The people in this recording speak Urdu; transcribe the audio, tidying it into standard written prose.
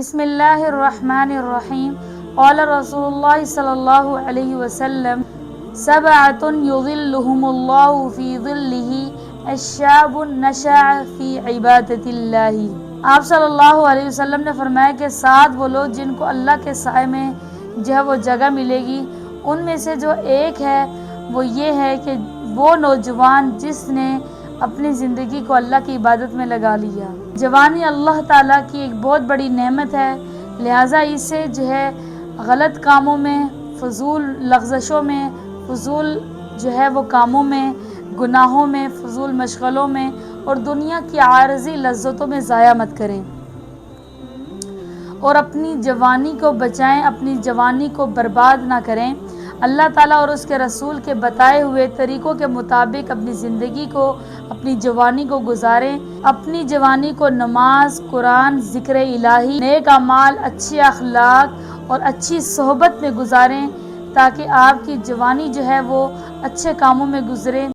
بسم اللہ الرحمن الرحیم قال رسول اللہ صلی اللہ علیہ وسلم سبعۃ یظلهم اللہ فی ظلہ الشاب نشأ فی عبادۃ اللہ۔ آپ صلی اللہ علیہ وسلم نے فرمایا کہ 7 وہ لوگ جن کو اللہ کے سائے میں جو ہے وہ جگہ ملے گی، ان میں سے جو ایک ہے وہ یہ ہے کہ وہ نوجوان جس نے اپنی زندگی کو اللہ کی عبادت میں لگا لیا۔ جوانی اللہ تعالیٰ کی ایک بہت بڑی نعمت ہے، لہٰذا اسے جو ہے غلط کاموں میں، فضول لغزشوں میں، فضول جو ہے وہ کاموں میں، گناہوں میں، فضول مشغلوں میں اور دنیا کی عارضی لذتوں میں ضائع مت کریں اور اپنی جوانی کو بچائیں، اپنی جوانی کو برباد نہ کریں۔ اللہ تعالیٰ اور اس کے رسول کے بتائے ہوئے طریقوں کے مطابق اپنی زندگی کو، اپنی جوانی کو گزاریں۔ اپنی جوانی کو نماز، قرآن، ذکر الہی، نیک اعمال، اچھے اخلاق اور اچھی صحبت میں گزاریں تاکہ آپ کی جوانی جو ہے وہ اچھے کاموں میں گزرے۔